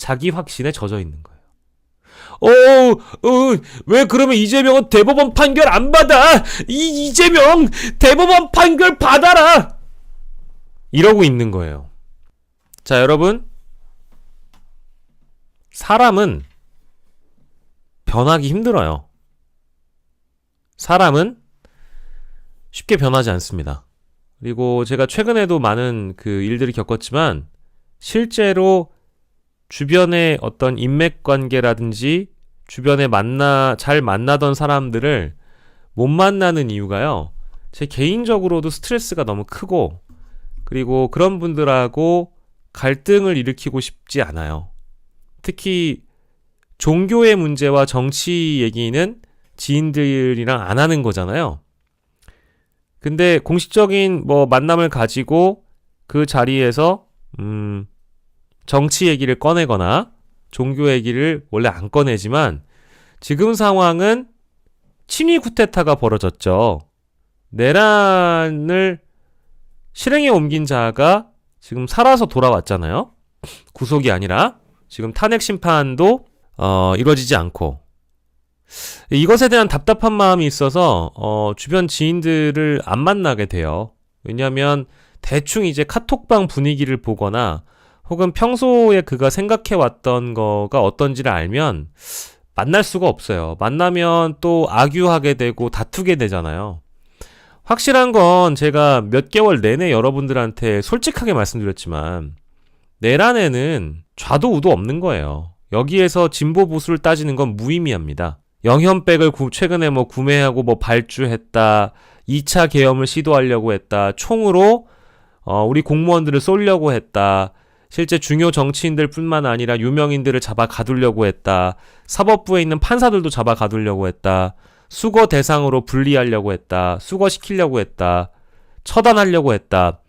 자기 확신에 젖어 있는 거예요. 왜 그러면 이재명은 대법원 판결 안 받아? 이재명 대법원 판결 받아라! 이러고 있는 거예요. 자, 여러분, 사람은 변하기 힘들어요. 사람은 쉽게 변하지 않습니다. 그리고 제가 최근에도 많은 그 일들을 겪었지만 실제로 주변의 어떤 인맥관계라든지 주변에 잘 만나던 사람들을 못 만나는 이유가요. 제 개인적으로도 스트레스가 너무 크고 그리고 그런 분들하고 갈등을 일으키고 싶지 않아요. 특히 종교의 문제와 정치 얘기는 지인들이랑 안 하는 거잖아요. 근데 공식적인 만남을 가지고 그 자리에서 정치 얘기를 꺼내거나 종교 얘기를 원래 안 꺼내지만 지금 상황은 친위 쿠데타가 벌어졌죠. 내란을 실행에 옮긴 자가 지금 살아서 돌아왔잖아요. 구속이 아니라 지금 탄핵 심판도 이루어지지 않고 이것에 대한 답답한 마음이 있어서 주변 지인들을 안 만나게 돼요. 왜냐하면 대충 이제 카톡방 분위기를 보거나 혹은 평소에 그가 생각해왔던 거가 어떤지를 알면 만날 수가 없어요. 만나면 또 아규하게 되고 다투게 되잖아요. 확실한 건 제가 몇 개월 내내 여러분들한테 솔직하게 말씀드렸지만 내란에는 좌도 우도 없는 거예요. 여기에서 진보 보수를 따지는 건 무의미합니다. 영현백을 최근에 구매하고 발주했다. 2차 계엄을 시도하려고 했다. 총으로 우리 공무원들을 쏠려고 했다. 실제 중요 정치인들 뿐만 아니라 유명인들을 잡아 가두려고 했다. 사법부에 있는 판사들도 잡아 가두려고 했다. 수거 대상으로 분리하려고 했다. 수거시키려고 했다. 처단하려고 했다.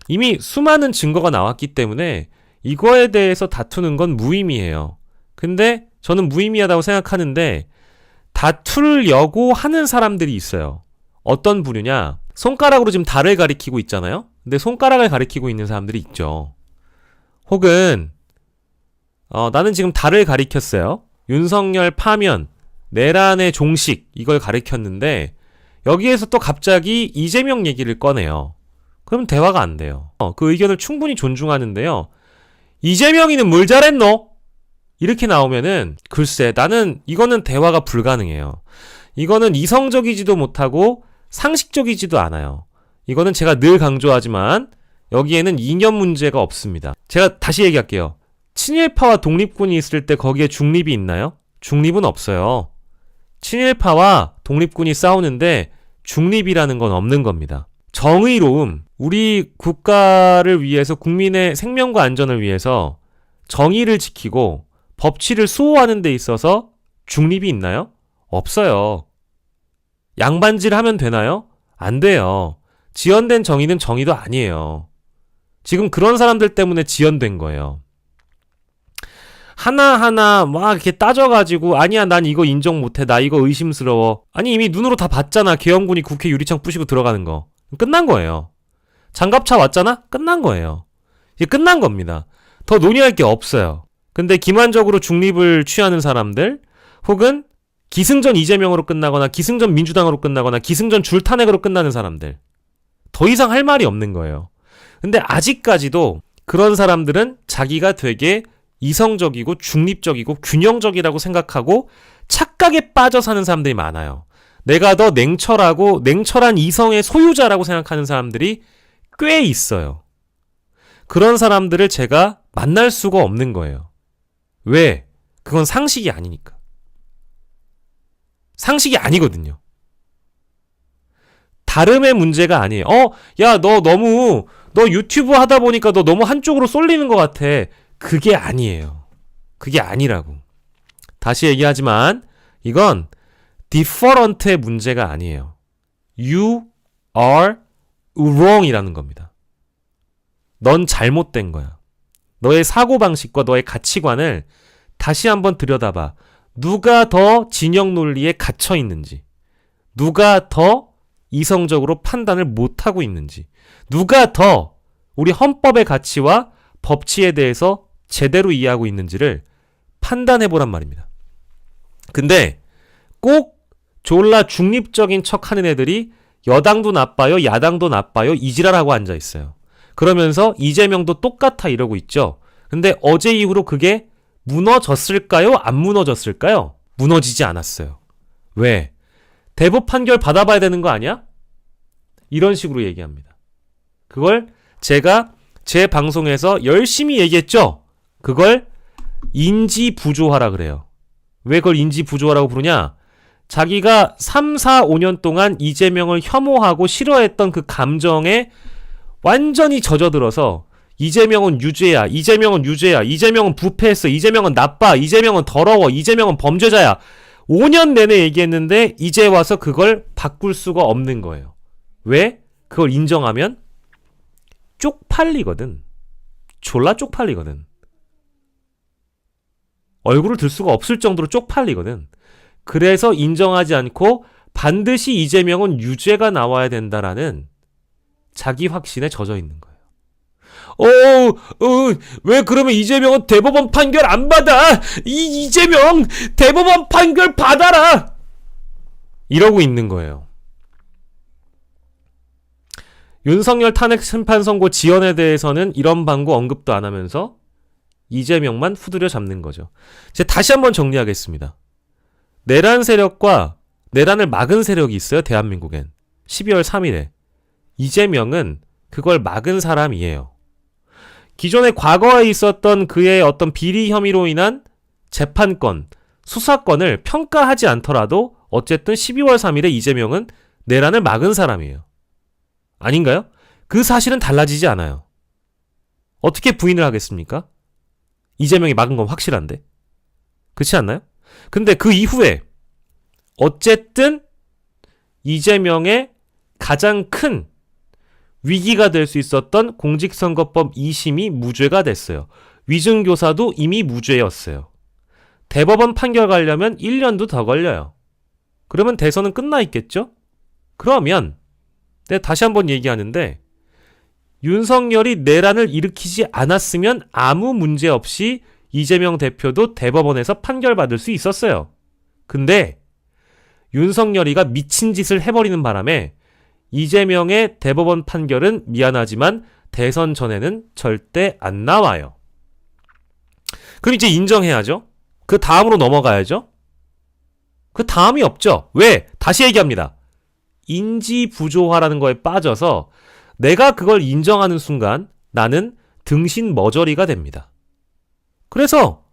이미 수많은 증거가 나왔기 때문에 이거에 대해서 다투는 건 무의미해요. 근데 저는 무의미하다고 생각하는데 다투려고 하는 사람들이 있어요. 어떤 부류냐? 손가락으로 지금 달을 가리키고 있잖아요. 근데 손가락을 가리키고 있는 사람들이 있죠. 혹은 나는 지금 달을 가리켰어요. 윤석열 파면, 내란의 종식 이걸 가리켰는데 여기에서 또 갑자기 이재명 얘기를 꺼내요. 그럼 대화가 안 돼요. 그 의견을 충분히 존중하는데요. 이재명이는 뭘 잘했노? 이렇게 나오면은 글쎄 나는 이거는 대화가 불가능해요. 이거는 이성적이지도 못하고 상식적이지도 않아요. 이거는 제가 늘 강조하지만 여기에는 이념 문제가 없습니다. 제가 다시 얘기할게요. 친일파와 독립군이 있을 때 거기에 중립이 있나요? 중립은 없어요. 친일파와 독립군이 싸우는데 중립이라는 건 없는 겁니다. 정의로움, 우리 국가를 위해서 국민의 생명과 안전을 위해서 정의를 지키고 법치를 수호하는 데 있어서 중립이 있나요? 없어요. 양반질 하면 되나요? 안 돼요. 지연된 정의는 정의도 아니에요. 지금 그런 사람들 때문에 지연된 거예요. 하나하나 막 이렇게 따져가지고 아니야 난 이거 인정 못해 나 이거 의심스러워. 아니 이미 눈으로 다 봤잖아. 계엄군이 국회 유리창 부시고 들어가는 거. 끝난 거예요. 장갑차 왔잖아? 끝난 거예요. 이게 끝난 겁니다. 더 논의할 게 없어요. 근데 기만적으로 중립을 취하는 사람들 혹은 기승전 이재명으로 끝나거나 기승전 민주당으로 끝나거나 기승전 줄탄핵으로 끝나는 사람들 더 이상 할 말이 없는 거예요. 근데 아직까지도 그런 사람들은 자기가 되게 이성적이고 중립적이고 균형적이라고 생각하고 착각에 빠져 사는 사람들이 많아요. 내가 더 냉철하고 냉철한 이성의 소유자라고 생각하는 사람들이 꽤 있어요. 그런 사람들을 제가 만날 수가 없는 거예요. 왜? 그건 상식이 아니니까. 상식이 아니거든요. 다름의 문제가 아니에요. 야, 너 유튜브 하다 보니까 너 너무 한쪽으로 쏠리는 것 같아. 그게 아니에요. 그게 아니라고. 다시 얘기하지만 이건 different의 문제가 아니에요. You are wrong 이라는 겁니다. 넌 잘못된 거야. 너의 사고방식과 너의 가치관을 다시 한번 들여다봐. 누가 더 진영 논리에 갇혀 있는지, 누가 더 이성적으로 판단을 못하고 있는지, 누가 더 우리 헌법의 가치와 법치에 대해서 제대로 이해하고 있는지를 판단해보란 말입니다. 근데 꼭 졸라 중립적인 척 하는 애들이 여당도 나빠요, 야당도 나빠요, 이지랄하고 앉아있어요. 그러면서 이재명도 똑같아 이러고 있죠. 근데 어제 이후로 그게 무너졌을까요? 안 무너졌을까요? 무너지지 않았어요. 왜? 대법 판결 받아봐야 되는 거 아니야? 이런 식으로 얘기합니다. 그걸 제가 제 방송에서 열심히 얘기했죠? 그걸 인지부조화라 그래요. 왜 그걸 인지부조화라고 부르냐? 자기가 3, 4, 5년 동안 이재명을 혐오하고 싫어했던 그 감정에 완전히 젖어들어서 이재명은 유죄야, 이재명은 유죄야, 이재명은 부패했어, 이재명은 나빠, 이재명은 더러워, 이재명은 범죄자야. 5년 내내 얘기했는데 이제 와서 그걸 바꿀 수가 없는 거예요. 왜? 그걸 인정하면 쪽팔리거든. 졸라 쪽팔리거든. 얼굴을 들 수가 없을 정도로 쪽팔리거든. 그래서 인정하지 않고 반드시 이재명은 유죄가 나와야 된다라는 자기 확신에 젖어 있는 거예요. 왜 그러면 이재명은 대법원 판결 안 받아? 이재명 대법원 판결 받아라! 이러고 있는 거예요. 윤석열 탄핵 심판 선고 지연에 대해서는 이런 방구 언급도 안 하면서 이재명만 후드려 잡는 거죠. 제가 다시 한번 정리하겠습니다. 내란 세력과 내란을 막은 세력이 있어요. 대한민국엔. 12월 3일에. 이재명은 그걸 막은 사람이에요. 기존에 과거에 있었던 그의 어떤 비리 혐의로 인한 재판권, 수사권을 평가하지 않더라도 어쨌든 12월 3일에 이재명은 내란을 막은 사람이에요. 아닌가요? 그 사실은 달라지지 않아요. 어떻게 부인을 하겠습니까? 이재명이 막은 건 확실한데. 그렇지 않나요? 근데 그 이후에 어쨌든 이재명의 가장 큰 위기가 될 수 있었던 공직선거법 2심이 무죄가 됐어요. 위증교사도 이미 무죄였어요. 대법원 판결 가려면 1년도 더 걸려요. 그러면 대선은 끝나 있겠죠? 그러면 내가 다시 한번 얘기하는데 윤석열이 내란을 일으키지 않았으면 아무 문제 없이 이재명 대표도 대법원에서 판결받을 수 있었어요. 근데 윤석열이가 미친 짓을 해버리는 바람에 이재명의 대법원 판결은 미안하지만 대선 전에는 절대 안 나와요. 그럼 이제 인정해야죠. 그 다음으로 넘어가야죠. 그 다음이 없죠. 왜? 다시 얘기합니다. 인지부조화라는 거에 빠져서 내가 그걸 인정하는 순간 나는 등신 머저리가 됩니다. 그래서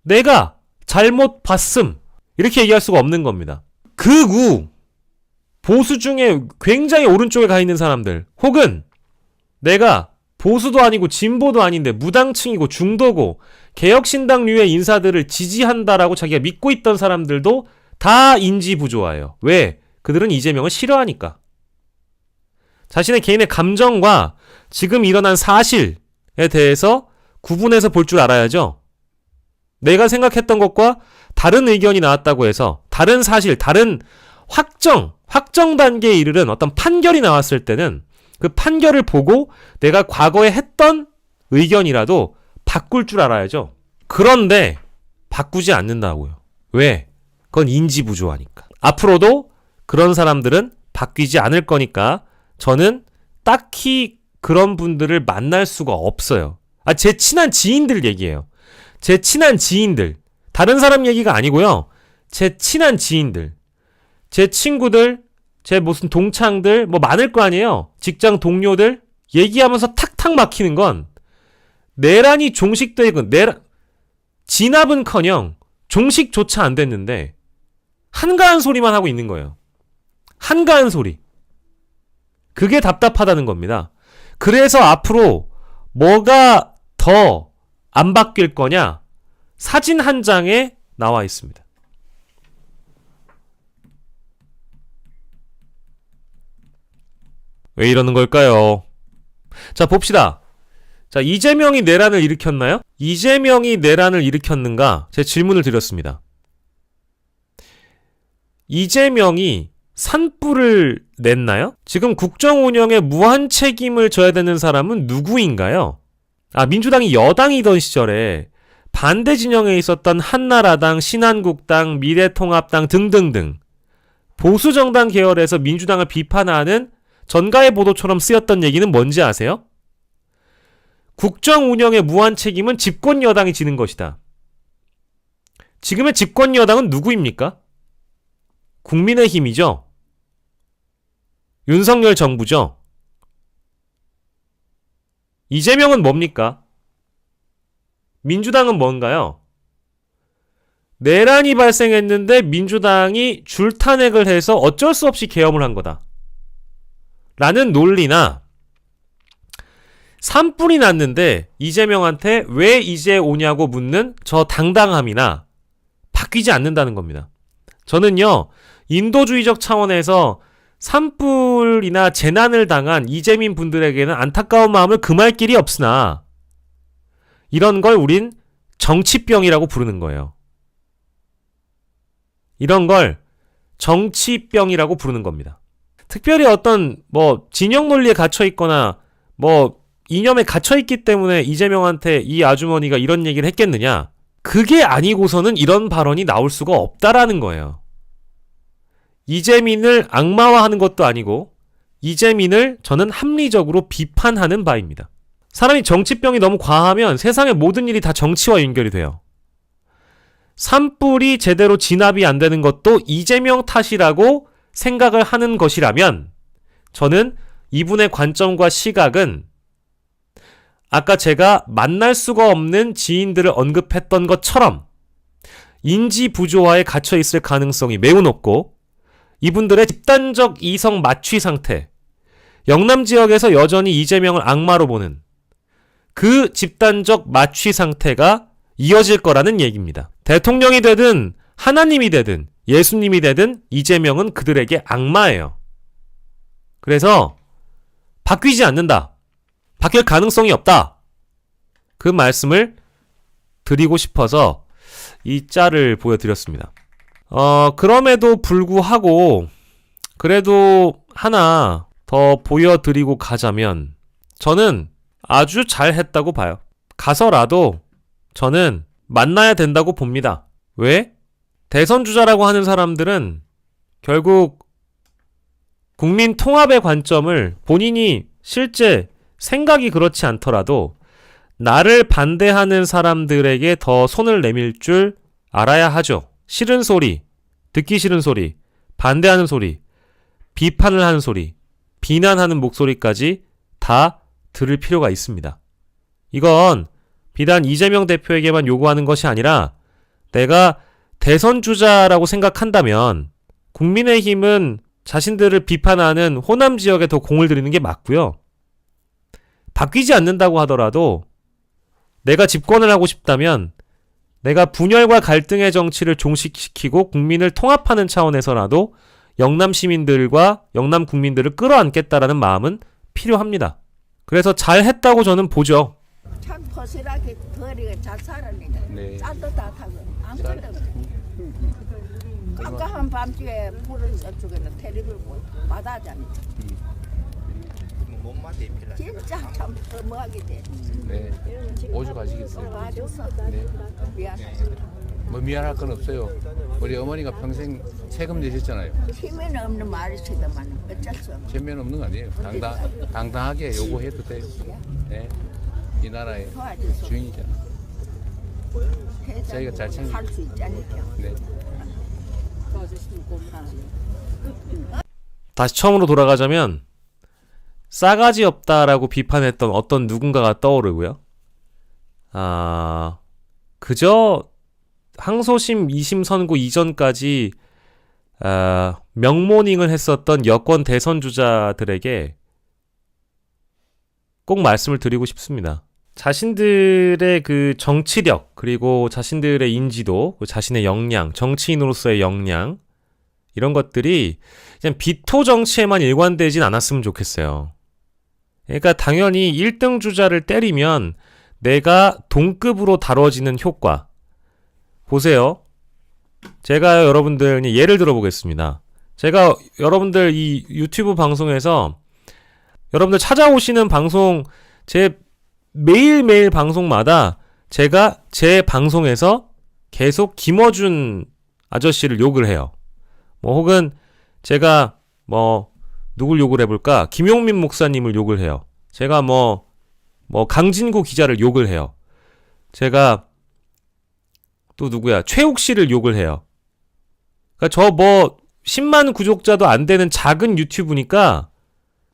내가 잘못 봤음 이렇게 얘기할 수가 없는 겁니다. 극우 보수 중에 굉장히 오른쪽에 가 있는 사람들 혹은 내가 보수도 아니고 진보도 아닌데 무당층이고 중도고 개혁신당류의 인사들을 지지한다라고 자기가 믿고 있던 사람들도 다 인지부조화예요. 왜? 그들은 이재명을 싫어하니까. 자신의 개인의 감정과 지금 일어난 사실에 대해서 구분해서 볼 줄 알아야죠. 내가 생각했던 것과 다른 의견이 나왔다고 해서 다른 사실, 다른 확정 단계에 이르는 어떤 판결이 나왔을 때는 그 판결을 보고 내가 과거에 했던 의견이라도 바꿀 줄 알아야죠. 그런데 바꾸지 않는다고요. 왜? 그건 인지부조화니까. 앞으로도 그런 사람들은 바뀌지 않을 거니까 저는 딱히 그런 분들을 만날 수가 없어요. 제 친한 지인들 얘기예요. 제 친한 지인들. 다른 사람 얘기가 아니고요. 제 친한 지인들. 제 친구들, 제 무슨 동창들, 뭐 많을 거 아니에요. 직장 동료들. 얘기하면서 탁탁 막히는 건 내란이 종식되고 진압은커녕 종식조차 안 됐는데 한가한 소리만 하고 있는 거예요. 한가한 소리. 그게 답답하다는 겁니다. 그래서 앞으로 뭐가 더 안 바뀔 거냐? 사진 한 장에 나와 있습니다. 왜 이러는 걸까요? 자, 봅시다. 자, 이재명이 내란을 일으켰나요? 이재명이 내란을 일으켰는가? 제 질문을 드렸습니다. 이재명이 산불을 냈나요? 지금 국정 운영에 무한 책임을 져야 되는 사람은 누구인가요? 민주당이 여당이던 시절에 반대 진영에 있었던 한나라당, 신한국당, 미래통합당 등등등 보수 정당 계열에서 민주당을 비판하는 전가의 보도처럼 쓰였던 얘기는 뭔지 아세요? 국정 운영의 무한 책임은 집권 여당이 지는 것이다. 지금의 집권 여당은 누구입니까? 국민의힘이죠. 윤석열 정부죠. 이재명은 뭡니까? 민주당은 뭔가요? 내란이 발생했는데 민주당이 줄탄핵을 해서 어쩔 수 없이 계엄을 한 거다. 라는 논리나 산불이 났는데 이재명한테 왜 이제 오냐고 묻는 저 당당함이나 바뀌지 않는다는 겁니다. 저는요, 인도주의적 차원에서 산불이나 재난을 당한 이재민 분들에게는 안타까운 마음을 금할 길이 없으나 이런 걸 우린 정치병이라고 부르는 거예요. 이런 걸 정치병이라고 부르는 겁니다. 특별히 어떤 진영 논리에 갇혀 있거나 이념에 갇혀 있기 때문에 이재명한테 이 아주머니가 이런 얘기를 했겠느냐? 그게 아니고서는 이런 발언이 나올 수가 없다라는 거예요. 이재민을 악마화하는 것도 아니고 이재민을 저는 합리적으로 비판하는 바입니다. 사람이 정치병이 너무 과하면 세상의 모든 일이 다 정치와 연결이 돼요. 산불이 제대로 진압이 안 되는 것도 이재명 탓이라고 생각을 하는 것이라면 저는 이분의 관점과 시각은 아까 제가 만날 수가 없는 지인들을 언급했던 것처럼 인지 부조화에 갇혀 있을 가능성이 매우 높고 이분들의 집단적 이성 마취 상태, 영남 지역에서 여전히 이재명을 악마로 보는 그 집단적 마취 상태가 이어질 거라는 얘기입니다. 대통령이 되든 하나님이 되든 예수님이 되든 이재명은 그들에게 악마예요. 그래서 바뀌지 않는다. 바뀔 가능성이 없다. 그 말씀을 드리고 싶어서 이 짤을 보여드렸습니다. 그럼에도 불구하고 그래도 하나 더 보여드리고 가자면 저는 아주 잘했다고 봐요. 가서라도 저는 만나야 된다고 봅니다. 왜? 대선 주자라고 하는 사람들은 결국 국민 통합의 관점을 본인이 실제 생각이 그렇지 않더라도 나를 반대하는 사람들에게 더 손을 내밀 줄 알아야 하죠. 싫은 소리, 듣기 싫은 소리, 반대하는 소리, 비판을 하는 소리, 비난하는 목소리까지 다 들을 필요가 있습니다. 이건 비단 이재명 대표에게만 요구하는 것이 아니라 내가 대선 주자라고 생각한다면 국민의힘은 자신들을 비판하는 호남 지역에 더 공을 들이는 게 맞고요. 바뀌지 않는다고 하더라도 내가 집권을 하고 싶다면 내가 분열과 갈등의 정치를 종식시키고 국민을 통합하는 차원에서라도 영남 시민들과 영남 국민들을 끌어안겠다라는 마음은 필요합니다. 그래서 잘했다고 저는 보죠. 참 포실하게 거리가 잘 살았는데 네. 쌀도 다 타고 아무것도 깜깜한 밤중에 불을 저쪽에는 테레비를 받아자니 진짜 참 허무하게 돼. 네. 오죽하시겠어요. 와줘서 네. 미안. 뭐 미안할 건 없어요. 우리 어머니가 평생 세금 내셨잖아요. 힘은 없는 말이시더만 어쩔 수 없어. 전면 없는 거 아니에요. 당당하게 요구해도 돼요. 네. 이 나라의 도와줘서 주인이잖아. 저희가 잘 챙겨. 살수 있자니까. 네. 다시 처음으로 돌아가자면 싸가지 없다라고 비판했던 어떤 누군가가 떠오르고요. 그저 항소심 2심 선고 이전까지 명모닝을 했었던 여권 대선 주자들에게 꼭 말씀을 드리고 싶습니다. 자신들의 그 정치력, 그리고 자신들의 인지도, 자신의 역량, 정치인으로서의 역량, 이런 것들이 그냥 비토 정치에만 일관되진 않았으면 좋겠어요. 그러니까 당연히 1등 주자를 때리면 내가 동급으로 다뤄지는 효과. 보세요. 제가 여러분들 예를 들어보겠습니다. 제가 여러분들 이 유튜브 방송에서 여러분들 찾아오시는 방송 제 매일매일 방송마다 제가 제 방송에서 계속 김어준 아저씨를 욕을 해요. 뭐 혹은 제가 뭐 누굴 욕을 해볼까? 김용민 목사님을 욕을 해요. 제가 뭐 강진구 기자를 욕을 해요. 제가 또 누구야? 최욱 씨를 욕을 해요. 그러니까 저 뭐 10만 구독자도 안 되는 작은 유튜브니까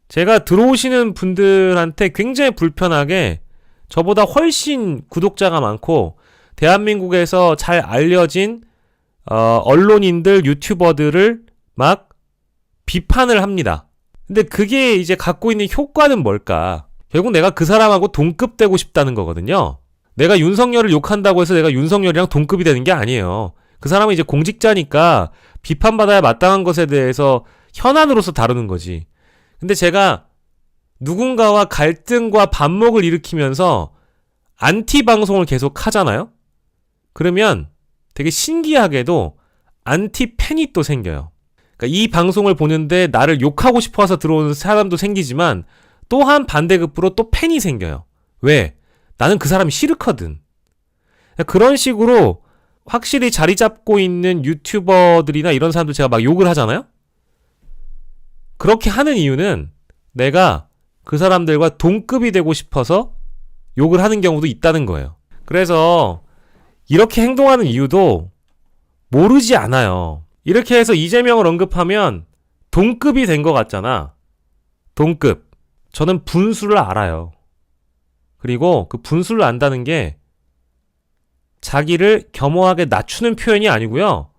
제가 들어오시는 분들한테 굉장히 불편하게 저보다 훨씬 구독자가 많고 대한민국에서 잘 알려진 언론인들, 유튜버들을 막 비판을 합니다. 근데 그게 이제 갖고 있는 효과는 뭘까? 결국 내가 그 사람하고 동급되고 싶다는 거거든요. 내가 윤석열을 욕한다고 해서 내가 윤석열이랑 동급이 되는 게 아니에요. 그 사람은 이제 공직자니까 비판받아야 마땅한 것에 대해서 현안으로서 다루는 거지. 근데 제가 누군가와 갈등과 반목을 일으키면서 안티 방송을 계속 하잖아요? 그러면 되게 신기하게도 안티 팬이 또 생겨요. 그러니까 이 방송을 보는데 나를 욕하고 싶어서 들어오는 사람도 생기지만 또한 반대급부로 또 팬이 생겨요. 왜? 나는 그 사람이 싫거든. 그런 식으로 확실히 자리 잡고 있는 유튜버들이나 이런 사람들 제가 막 욕을 하잖아요? 그렇게 하는 이유는 내가 그 사람들과 동급이 되고 싶어서 욕을 하는 경우도 있다는 거예요. 그래서 이렇게 행동하는 이유도 모르지 않아요. 이렇게 해서 이재명을 언급하면 동급이 된 것 같잖아. 동급. 저는 분수를 알아요. 그리고 그 분수를 안다는 게 자기를 겸허하게 낮추는 표현이 아니고요.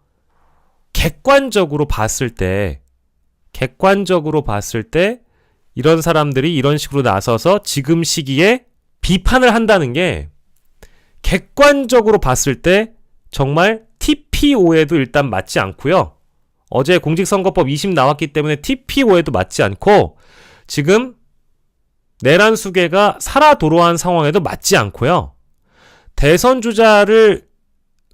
객관적으로 봤을 때 이런 사람들이 이런 식으로 나서서 지금 시기에 비판을 한다는 게 객관적으로 봤을 때 정말 TPO에도 일단 맞지 않고요. 어제 공직선거법 20 나왔기 때문에 TPO에도 맞지 않고 지금 내란 수계가 살아 도로한 상황에도 맞지 않고요. 대선 주자를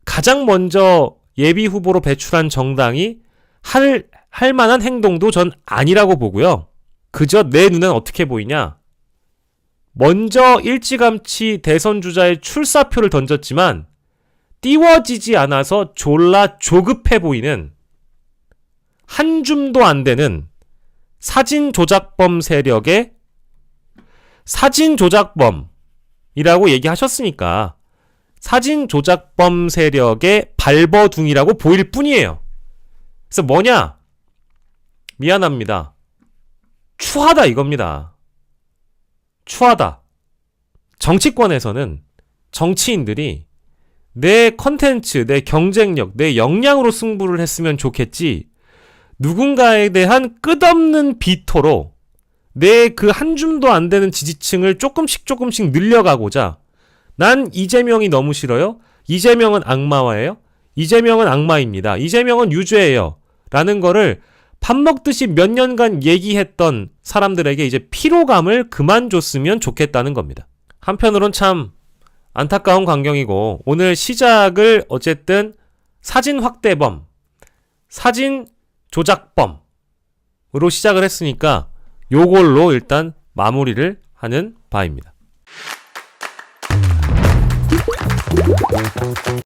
가장 먼저 예비 후보로 배출한 정당이 할 만한 행동도 전 아니라고 보고요. 그저 내 눈엔 어떻게 보이냐? 먼저 일찌감치 대선 주자의 출사표를 던졌지만 띄워지지 않아서 졸라 조급해 보이는 한 줌도 안 되는 사진 조작범 세력의 사진 조작범이라고 얘기하셨으니까 사진 조작범 세력의 발버둥이라고 보일 뿐이에요. 그래서 뭐냐? 미안합니다. 추하다 이겁니다. 추하다. 정치권에서는 정치인들이 내 컨텐츠, 내 경쟁력, 내 역량으로 승부를 했으면 좋겠지 누군가에 대한 끝없는 비토로 내 그 한 줌도 안 되는 지지층을 조금씩 늘려가고자 난 이재명이 너무 싫어요. 이재명은 악마화예요. 이재명은 악마입니다. 이재명은 유죄예요. 라는 거를 밥 먹듯이 몇 년간 얘기했던 사람들에게 이제 피로감을 그만 줬으면 좋겠다는 겁니다. 한편으론 참 안타까운 광경이고 오늘 시작을 어쨌든 사진 확대범, 사진 조작범으로 시작을 했으니까 요걸로 일단 마무리를 하는 바입니다.